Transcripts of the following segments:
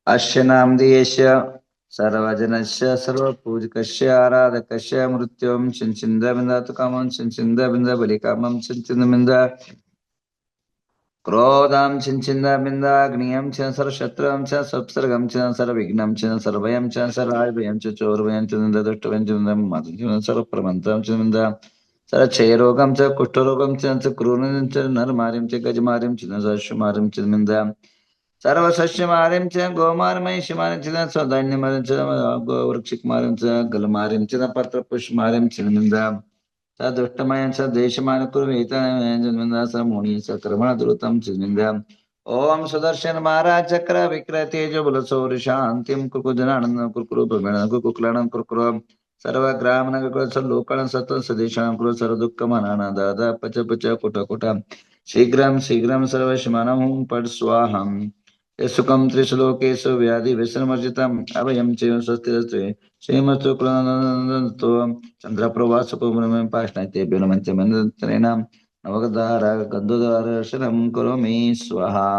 अस्य नामधेयस्य सर्वजनस्य सर्वपूजकस्य आराधकस्य मृत्युं छिन्चिन्दाबिन्दातु कामं छिन्चिन्दाबिन्दा बलिकामं छिन्चिन्दाबिन्दा क्रोधं छिन्चिन्दाबिन्दाग्नियं च सर्वशत्रुं च संसर्गं च सर्वविघ्नं च सर्वभयं च सर्वाभयं च चोरभयं च दुष्टभयं च मातृ सर्वप्रबन्धं च निन्दा सर्वक्षयरोगं च कुष्ठरोगं च क्रूरं च नरमारिं च गजमारिं च सर्वमारिं च निन्दा सर्वसस्यमारिं च गोमारमय शिमारिं च सौधान्यमारिं च गोवृक्षिकमारिं च गलमारिं च पत्रपुष्पमारिं च निन्दा दुष्टमयं च देशमान् कुर्वेतनिन्दा स मुनि स कर्मणद्रुतं च निन्दा ओम सुदर्शन महाराज चक्र विक्रय तेज बल सौर शांतिम कुकुजनानंद कुरकुरु प्रमेण कुकुक्लाणं कुरकुरु सर्वग्राम नगर सर्वलोकण सतत सदेशां कुरु सर्व दुःख मनाना दादा पच पच कुट कुट शीघ्रं शीघ्रं सर्वशमनं पड स्वाहम् सुखम त्रिश्लोकेशु व्याधि विसर्मर्जितम् अभयं च स्वस्ति श्रीमस्तु कृतो चंद्रप्रभास कुमरमें पाष्णतेभ्यो नमः मंत्रेण नवगदार गंधोदर्शनम करोमि स्वाहा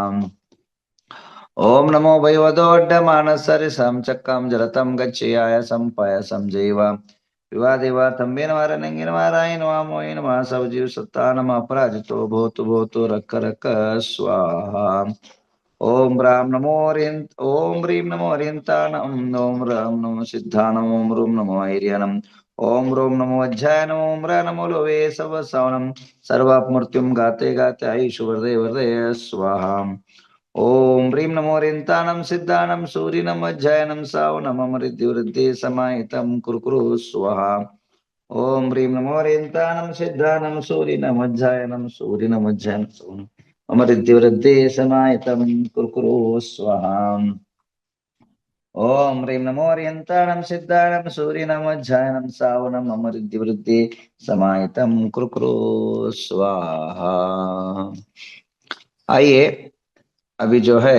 ओम नमो वैवदोड्डमानसरिसं चक्रं जलतं गच्छयाय संपायसं जैव विवादेवा तंबेन वारनंगिन वारायण वामोयन मा सब जीव सत्ता नम अपराजितो भूतु भूतु रख रख स्वाहा ओम राम नमो हरिंत ओम ह्रीं नमो हरिंतानम ओम राम नमो सिद्धानम ओम रूम नमो ऐर्यानम ओम रोम नमो अज्जायनम ओम रा नमो लोवे सब सवनम सर्वापमृत्युम गाते गाते आयुष वर्धे वर्धे स्वाहा ओम ह्रीं नमो हरिंतानम सिद्धानम सूर्यनम अज्जायनम सावनम मृत्युवृद्धि समाहितम कुरकुरु स्वाहा ओम ह्रीं नमो हरिंतानम सिद्धानम सूर्यनम अज्जायनम सूर्यनम अज्जायनम सावनम अमृत्युवृद्धि समाहितम कुरकुरु स्वाहा ओम ह्रीं नमो हरियंताणं सिद्धाणं सूर्यनमज्जायनं सावनम् अमृत्युवृद्धि समाहितम कुरकुरु स्वाहा। आइए अभी जो है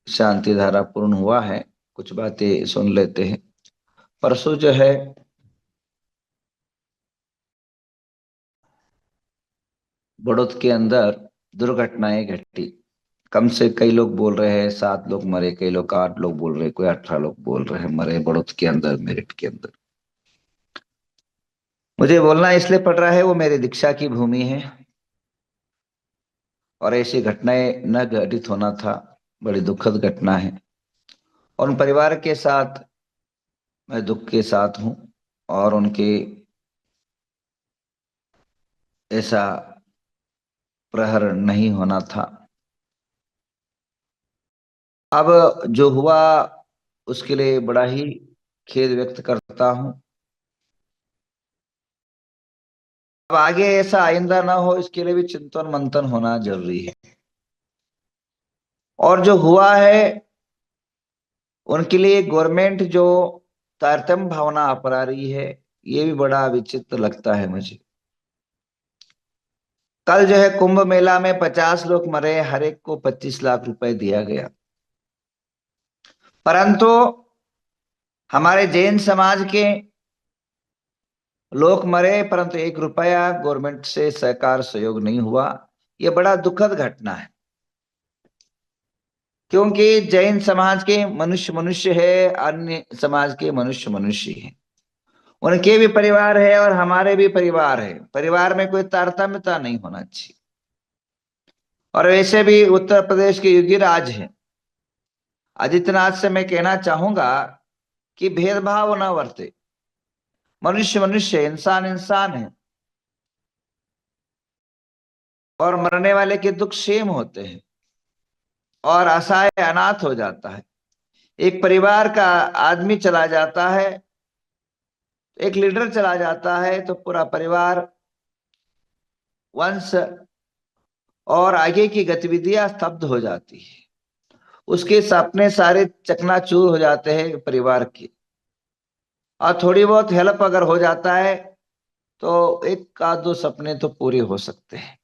शांति धारा पूर्ण हुआ है, कुछ बातें सुन लेते हैं। परसों जो है बड़ौद के अंदर दुर्घटनाएं घटी। कम से कई लोग बोल रहे हैं 7 लोग मरे, कई लोग 8 लोग बोल रहे हैं, कोई 18 लोग बोल रहे हैं मरे बड़ौद के अंदर, मेरठ के अंदर। मुझे बोलना इसलिए पड़ रहा है, वो मेरी दीक्षा की भूमि है और ऐसी घटनाएं न घटित होना था। बड़ी दुखद घटना है और उन परिवार के साथ मैं दुख के साथ हूं और उनके ऐसा प्रहर नहीं होना था। अब जो हुआ उसके लिए बड़ा ही खेद व्यक्त करता हूं। अब आगे ऐसा आइंदा ना हो, इसके लिए भी चिंतन मंथन होना जरूरी है। और जो हुआ है उनके लिए गवर्नमेंट जो तारतम्य भावना अपना रही है, ये भी बड़ा विचित्र लगता है मुझे। कल जो है कुंभ मेला में 50 लोग मरे, हर एक को 25 लाख रुपए दिया गया, परंतु हमारे जैन समाज के लोग मरे परंतु 1 रुपया गवर्नमेंट से सरकार सहयोग नहीं हुआ। यह बड़ा दुखद घटना है, क्योंकि जैन समाज के मनुष्य मनुष्य है, अन्य समाज के मनुष्य मनुष्य है। उनके भी परिवार है और हमारे भी परिवार है, परिवार में कोई तारतम्यता नहीं होना चाहिए। और वैसे भी उत्तर प्रदेश के योगी राज है, आदित्यनाथ से मैं कहना चाहूंगा कि भेदभाव न बरते। मनुष्य मनुष्य, इंसान इंसान है और मरने वाले के दुख सेम होते हैं और असहाय अनाथ हो जाता है। एक परिवार का आदमी चला जाता है, एक लीडर चला जाता है तो पूरा परिवार, वंश और आगे की गतिविधियां स्तब्ध हो जाती है। उसके सपने सारे चकनाचूर हो जाते हैं परिवार के। और थोड़ी बहुत हेल्प अगर हो जाता है तो एक आध दो सपने तो पूरे हो सकते हैं।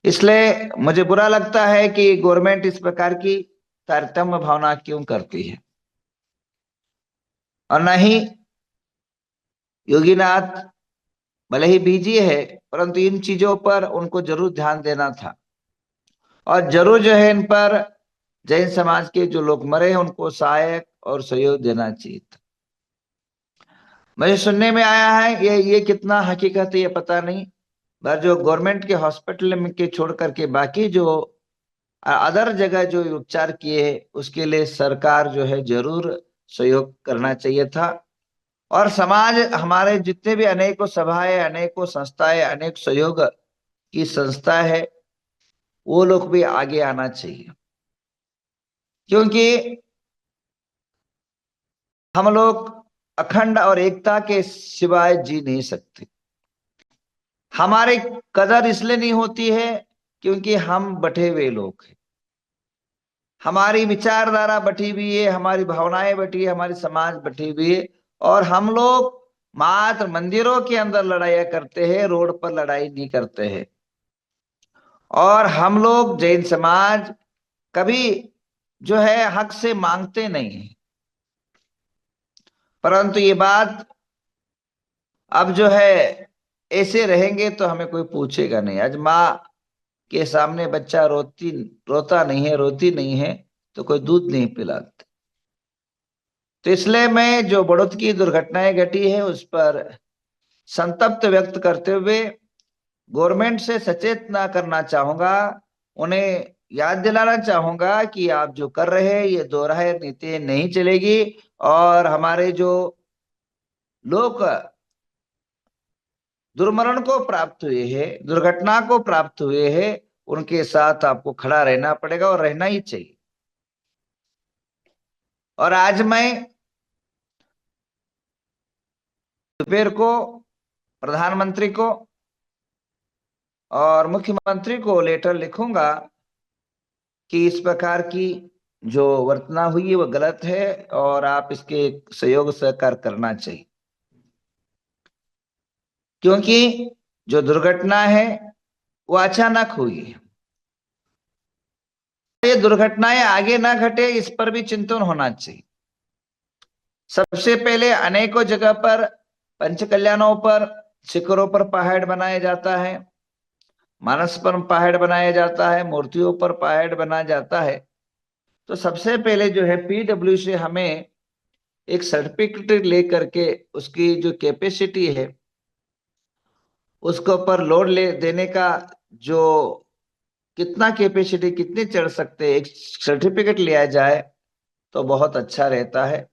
इसलिए मुझे बुरा लगता है कि गवर्नमेंट इस प्रकार की तारतम्य भावना क्यों करती है। और न ही योगीनाथ भले ही बिजी है, परंतु इन चीजों पर उनको जरूर ध्यान देना था और जरूर जो है इन पर जैन समाज के जो लोग मरे हैं उनको सहायक और सहयोग देना चाहिए था। मुझे सुनने में आया है, ये कितना हकीकत है ये पता नहीं, पर जो गवर्नमेंट के हॉस्पिटल में के छोड़ करके बाकी जो अदर जगह जो उपचार किए हैं उसके लिए सरकार जो है जरूर सहयोग करना चाहिए था। और समाज, हमारे जितने भी अनेकों सभाएं, अनेकों संस्थाएं, अनेक सहयोग की संस्था है, वो लोग भी आगे आना चाहिए, क्योंकि हम लोग अखंड और एकता के सिवाय जी नहीं सकते। हमारी कदर इसलिए नहीं होती है क्योंकि हम बटे हुए लोग हैं, हमारी विचारधारा बटी हुई है, हमारी भावनाएं बटी है, हमारी समाज बटी हुई है, और हम लोग मात्र मंदिरों के अंदर लड़ाइयां करते हैं, रोड पर लड़ाई नहीं करते हैं। और हम लोग जैन समाज कभी जो है हक से मांगते नहीं है, परंतु ये बात अब जो है ऐसे रहेंगे तो हमें कोई पूछेगा नहीं। आज माँ के सामने बच्चा रोता नहीं है, रोती नहीं है, तो कोई दूध नहीं पिलाता। तो इसलिए मैं जो बड़ौत की दुर्घटनाएं घटी है उस पर संतप्त व्यक्त करते हुए गवर्नमेंट से सचेत ना करना चाहूंगा, उन्हें याद दिलाना चाहूंगा कि आप जो कर रहे हैं ये दोहराए नीति नहीं चलेगी, और हमारे जो लोग दुर्मरण को प्राप्त हुए हैं, दुर्घटना को प्राप्त हुए हैं, उनके साथ आपको खड़ा रहना पड़ेगा और रहना ही चाहिए। और आज मैं दोपहर को प्रधानमंत्री को और मुख्यमंत्री को लेटर लिखूंगा कि इस प्रकार की जो वर्तना हुई है वो गलत है और आप इसके सहयोग सहकार करना चाहिए, क्योंकि जो दुर्घटना है वो अचानक हुई है। ये दुर्घटनाएं आगे ना घटे इस पर भी चिंतन होना चाहिए। सबसे पहले अनेकों जगह पर पंच कल्याणों पर शिखरों पर पहाड़ बनाया जाता है, मानस पर पहाड़ बनाया जाता है, मूर्तियों पर पहाड़ बनाया जाता है। तो सबसे पहले जो है पीडब्ल्यू से हमें एक सर्टिफिकेट लेकर के उसकी जो कैपेसिटी है उसके ऊपर लोड ले देने का, जो कितना कैपेसिटी कितने चढ़ सकते हैं, एक सर्टिफिकेट लिया जाए तो बहुत अच्छा रहता है।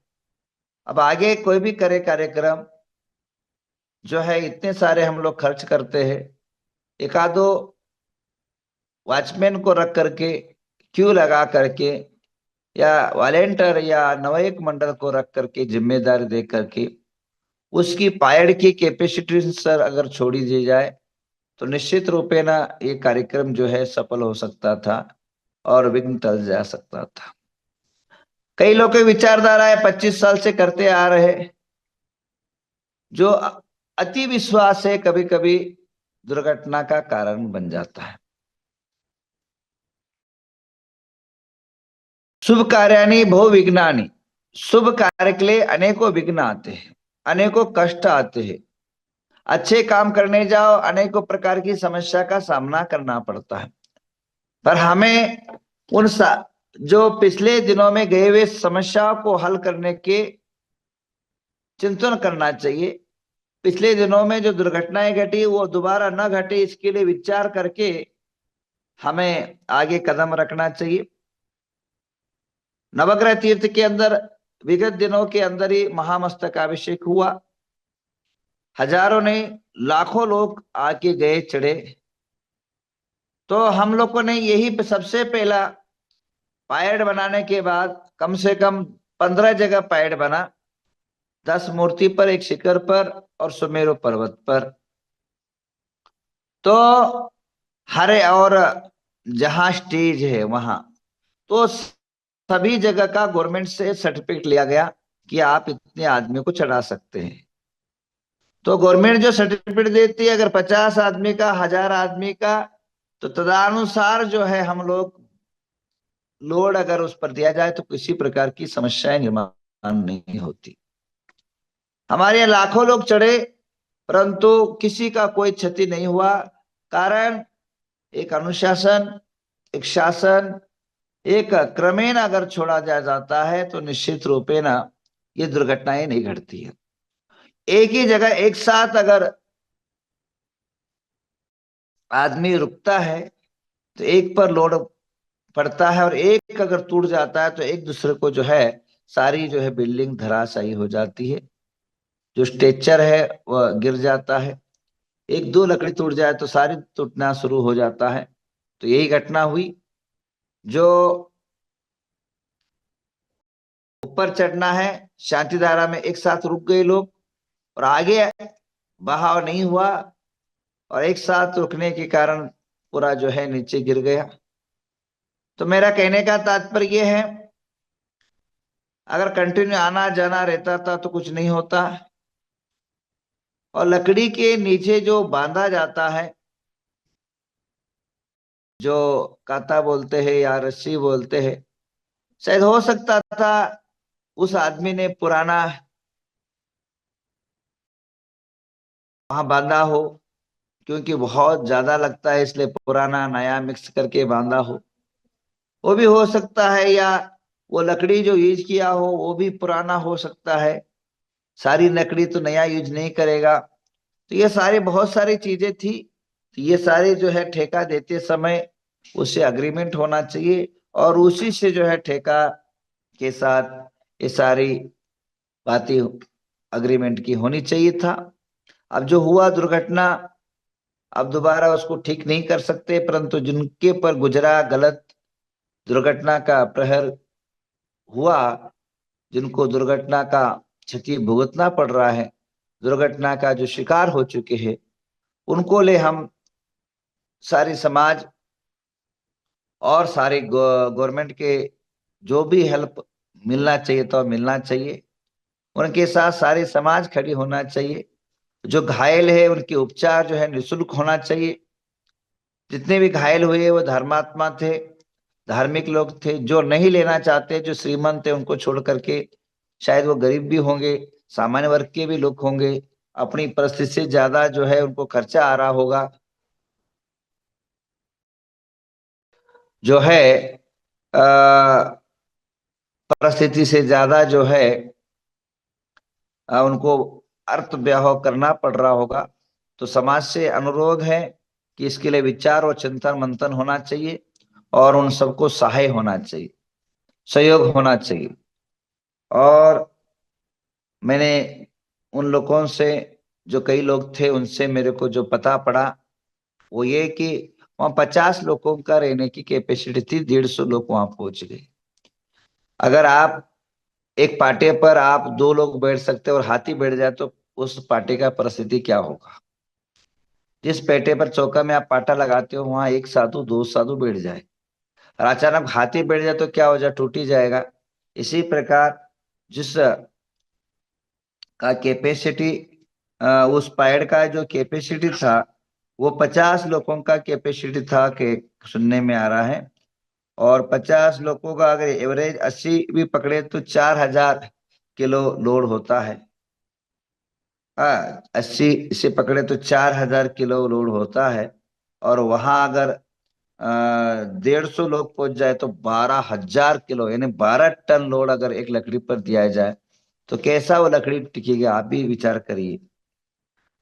अब आगे कोई भी करे कार्यक्रम जो है, इतने सारे हम लोग खर्च करते हैं, एक आधो वॉचमैन को रख करके, क्यू लगा करके, या वॉलेंटियर या नवयुवक मंडल को रख करके जिम्मेदारी दे करके उसकी पायड़ की कैपेसिटी सर अगर छोड़ी दी जाए तो निश्चित रूपे ना ये कार्यक्रम जो है सफल हो सकता था और विघ्न टल जा सकता था। कई लोग की विचारधारा है 25 साल से करते आ रहे, जो अति विश्वास है कभी कभी दुर्घटना का कारण बन जाता है। शुभ कार्याणि बहु विघ्नानि, शुभ कार्य के लिए अनेकों विघ्न आते हैं, अनेकों कष्ट आते हैं। अच्छे काम करने जाओ अनेकों प्रकार की समस्या का सामना करना पड़ता है, पर हमें उन जो पिछले दिनों में गए हुए समस्याओं को हल करने के चिंतन करना चाहिए। पिछले दिनों में जो दुर्घटनाएं घटी वो दोबारा न घटे इसके लिए विचार करके हमें आगे कदम रखना चाहिए। नवग्रह तीर्थ के अंदर विगत दिनों के अंदर ही महामस्तकाभिषेक हुआ, हजारों ने लाखों लोग आके गए चढ़े। तो हम लोगों ने यही सबसे पहला पायड़ बनाने के बाद कम से कम 15 जगह पायड़ बना, 10 मूर्ति पर, एक शिखर पर और सुमेरु पर्वत पर। तो हरे और जहां स्टेज है वहां तो सभी जगह का गवर्नमेंट से सर्टिफिकेट लिया गया कि आप इतने आदमी को चढ़ा सकते हैं। तो गवर्नमेंट जो सर्टिफिकेट देती है अगर 50 आदमी का, 1000 आदमी का, तो तदनुसार जो है हम लोग लोड अगर उस पर दिया जाए तो किसी प्रकार की समस्याएं निर्माण नहीं होती। हमारे यहाँ लाखों लोग चढ़े परंतु किसी का कोई क्षति नहीं हुआ, कारण एक अनुशासन, एक शासन एक क्रमेण अगर छोड़ा जा जाता है तो निश्चित रूपे ना ये दुर्घटनाएं नहीं घटती है। एक ही जगह एक साथ अगर आदमी रुकता है तो एक पर लोड पड़ता है, और एक अगर टूट जाता है तो एक दूसरे को जो है सारी जो है बिल्डिंग धराशायी हो जाती है। जो स्ट्रक्चर है वह गिर जाता है। एक दो लकड़ी टूट जाए तो सारी टूटना शुरू हो जाता है। तो यही घटना हुई। जो ऊपर चढ़ना है शांति धारा में एक साथ रुक गए लोग, और आगे बहाव नहीं हुआ, और एक साथ रुकने के कारण पूरा जो है नीचे गिर गया। तो मेरा कहने का तात्पर्य यह है, अगर कंटिन्यू आना जाना रहता था तो कुछ नहीं होता। और लकड़ी के नीचे जो बांधा जाता है, जो काता बोलते हैं या रस्सी बोलते हैं, शायद हो सकता था उस आदमी ने पुराना वहां बांधा हो, क्योंकि बहुत ज्यादा लगता है इसलिए पुराना नया मिक्स करके बांधा हो। वो भी हो सकता है, या वो लकड़ी जो यूज किया हो वो भी पुराना हो सकता है। सारी लकड़ी तो नया यूज नहीं करेगा। तो ये सारी बहुत सारी चीजें थी। तो ये सारे जो है ठेका देते समय उससे अग्रीमेंट होना चाहिए, और उसी से जो है ठेका के साथ ये सारी बातें अग्रीमेंट की होनी चाहिए था। अब जो हुआ दुर्घटना, अब दोबारा उसको ठीक नहीं कर सकते, परंतु जिनके पर गुजरा गलत दुर्घटना का प्रहर हुआ, जिनको दुर्घटना का क्षति भुगतना पड़ रहा है, दुर्घटना का जो शिकार हो चुके हैं, उनको ले हम सारी समाज और सारे गवर्नमेंट के जो भी हेल्प मिलना चाहिए तो मिलना चाहिए। उनके साथ सारे समाज खड़ी होना चाहिए। जो घायल है उनके उपचार जो है निःशुल्क होना चाहिए। जितने भी घायल हुए वो धर्मात्मा थे, धार्मिक लोग थे। जो नहीं लेना चाहते, जो श्रीमंत थे, उनको छोड़ करके शायद वो गरीब भी होंगे, सामान्य वर्ग के भी लोग होंगे, अपनी परिस्थिति से ज्यादा जो है उनको खर्चा आ रहा होगा, जो है परिस्थिति से ज्यादा जो है उनको अर्थव्यय करना पड़ रहा होगा। तो समाज से अनुरोध है कि इसके लिए विचार और चिंतन मंथन होना चाहिए, और उन सबको सहाय होना चाहिए, सहयोग होना चाहिए। और मैंने उन लोगों से, जो कई लोग थे, उनसे मेरे को जो पता पड़ा वो ये कि वहाँ 50 लोगों का रहने की कैपेसिटी थी, 150 लोग वहां पहुंच गए। अगर आप एक पाटे पर आप दो लोग बैठ सकते और हाथी बैठ जाए तो उस पाटे का परिस्थिति क्या होगा। जिस पेटे पर चौका में आप पाटा लगाते हो वहां एक साधु दो साधु बैठ जाए, और अचानक हाथी बैठ जाए तो क्या हो जाए, टूट ही जाएगा। इसी प्रकार जिस का कैपेसिटी, उस पैड का जो कैपेसिटी था वो 50 लोगों का कैपेसिटी था कि सुनने में आ रहा है। और 50 लोगों का अगर एवरेज 80 भी पकड़े तो 4000 किलो लोड होता है। हाँ, 80 से पकड़े तो 4000 किलो लोड होता है। और वहां अगर 150 लोग पहुंच जाए तो 12,000 किलो, यानी 12 टन लोड अगर एक लकड़ी पर दिया जाए तो कैसा वो लकड़ी टिकेगी, आप भी विचार करिए।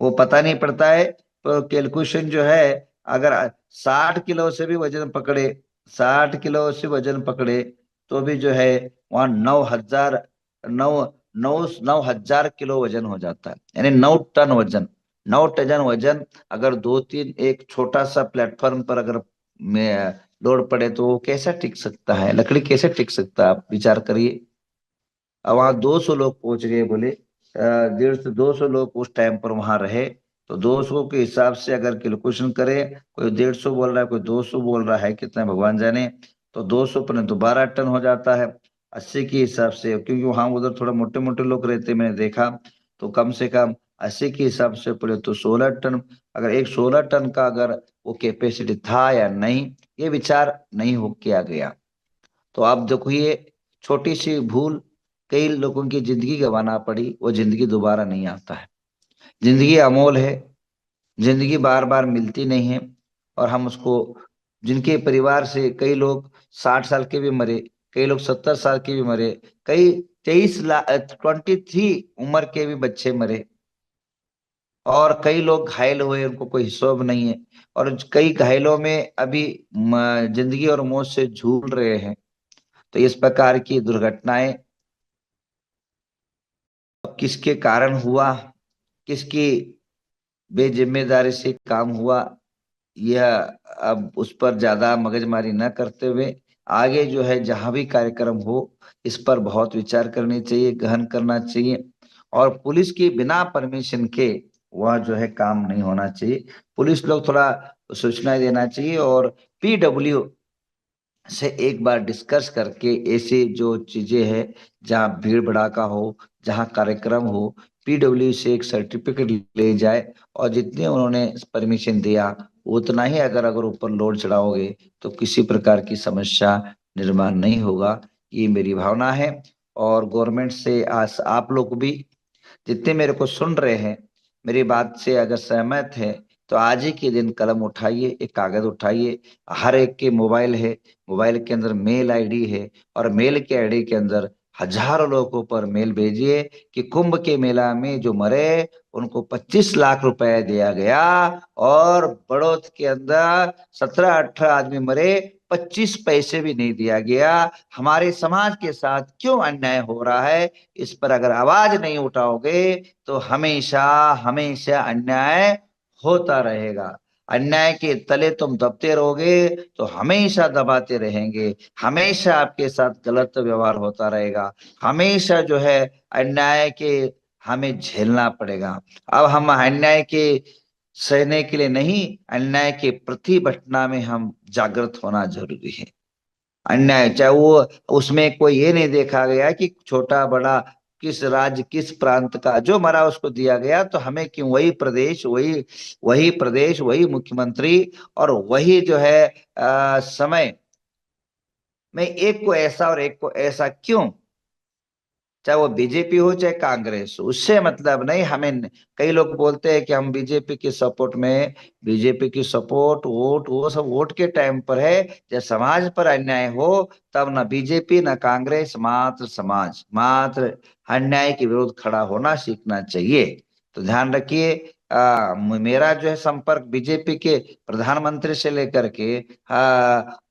वो पता नहीं पड़ता है। तो कैलकुलेशन जो है, अगर 60 किलो से भी वजन पकड़े, 60 किलो से वजन पकड़े तो भी जो है वहां 9,000, नौ नौ 9,000 किलो वजन हो जाता है, यानी 9 टन वजन। 9 टन वजन अगर दो तीन एक छोटा सा प्लेटफॉर्म पर अगर में लोड पड़े तो वो कैसा टिक सकता है, लकड़ी कैसे टिक सकता है, आप विचार करिए। अब वहां 200 लोग पहुंच गए बोले, 150 200 लोग उस टाइम पर वहां रहे। तो 200 के हिसाब से अगर कैलकुलेशन करें, कोई 150 बोल रहा है, कोई 200 बोल रहा है, कितना भगवान जाने। तो 200 पर तो 12 टन हो जाता है। 80 के हिसाब से, क्योंकि वहां उधर थोड़ा मोटे मोटे लोग रहते मैंने देखा, तो कम से कम 80 के हिसाब से पड़े तो 16 टन। अगर एक 16 टन का अगर वो कैपेसिटी था या नहीं, ये विचार नहीं हो किया गया। तो आप देखो, ये छोटी सी भूल कई लोगों की जिंदगी गंवाना पड़ी, वो जिंदगी दोबारा नहीं आता है। जिंदगी अमोल है, जिंदगी बार बार मिलती नहीं है। और हम उसको, जिनके परिवार से कई लोग 60 साल के भी मरे, कई लोग 70 साल के भी मरे, कई 23 लाख 23 उम्र के भी बच्चे मरे, और कई लोग घायल हुए, उनको कोई हिसाब नहीं है। और कई घायलों में अभी जिंदगी और मौत से जूझ रहे हैं। तो इस प्रकार की दुर्घटनाएं अब किसके कारण हुआ, किसकी बेजिम्मेदारी से काम हुआ, यह अब उस पर ज्यादा मगजमारी न करते हुए आगे जो है जहां भी कार्यक्रम हो, इस पर बहुत विचार करनी चाहिए, गहन करना चाहिए। और पुलिस की बिना परमिशन के वह जो है काम नहीं होना चाहिए। पुलिस लोग थोड़ा सूचना देना चाहिए, और पीडब्ल्यू से एक बार डिस्कस करके ऐसे जो चीजें हैं, जहाँ भीड़ भड़ाका हो, जहाँ कार्यक्रम हो, पीडब्ल्यू से एक सर्टिफिकेट ले जाए, और जितने उन्होंने परमिशन दिया उतना ही अगर अगर ऊपर लोड चढ़ाओगे तो किसी प्रकार की समस्या निर्माण नहीं होगा। ये मेरी भावना है। और गवर्नमेंट से आज आप लोग भी जितने मेरे को सुन रहे हैं, मेरी बात से अगर सहमत है, तो आज ही के दिन कलम उठाइए, एक कागज उठाइए। हर एक के मोबाइल है, मोबाइल के अंदर मेल आईडी है, और मेल के आईडी के अंदर हजारों लोगों पर मेल भेजिए कि कुंभ के मेला में जो मरे उनको 25 लाख रुपए दिया गया, और बड़ौत के अंदर 17-18 आदमी मरे, 25 पैसे भी नहीं दिया गया। हमारे समाज के साथ क्यों अन्याय हो रहा है, इस पर अगर आवाज नहीं उठाओगे तो हमेशा हमेशा अन्याय होता रहेगा। अन्याय के तले तुम दबते रहोगे तो हमेशा दबाते रहेंगे, हमेशा आपके साथ गलत व्यवहार होता रहेगा, हमेशा जो है अन्याय के हमें झेलना पड़ेगा। अब हम अन्याय के सहने के लिए नहीं, अन्याय के प्रति घटना में हम जागृत होना जरूरी है। अन्याय चाहे वो, उसमें कोई ये नहीं देखा गया कि छोटा बड़ा, किस राज्य किस प्रांत का, जो मरा उसको दिया गया, तो हमें क्यों वही प्रदेश, वही मुख्यमंत्री, और वही जो है समय में एक को ऐसा और एक को ऐसा क्यों? चाहे वो बीजेपी हो चाहे कांग्रेस हो, उससे मतलब नहीं हमें। कई लोग बोलते हैं कि हम बीजेपी के सपोर्ट में, बीजेपी की सपोर्ट वोट वो सब वोट के टाइम पर है, जब समाज पर अन्याय हो तब ना बीजेपी ना कांग्रेस, मात्र समाज, मात्र अन्याय के विरुद्ध खड़ा होना सीखना चाहिए। तो ध्यान रखिए, मेरा जो है संपर्क बीजेपी के प्रधानमंत्री से लेकर के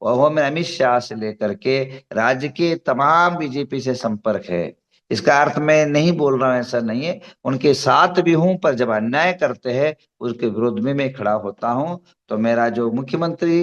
वो में अमित शाह से लेकर के राज्य के तमाम बीजेपी से संपर्क है। इसका अर्थ मैं नहीं बोल रहा हूं, ऐसा नहीं है, उनके साथ भी हूं, पर जब अन्याय करते हैं उसके विरोध में मैं खड़ा होता हूं। तो मेरा जो मुख्यमंत्री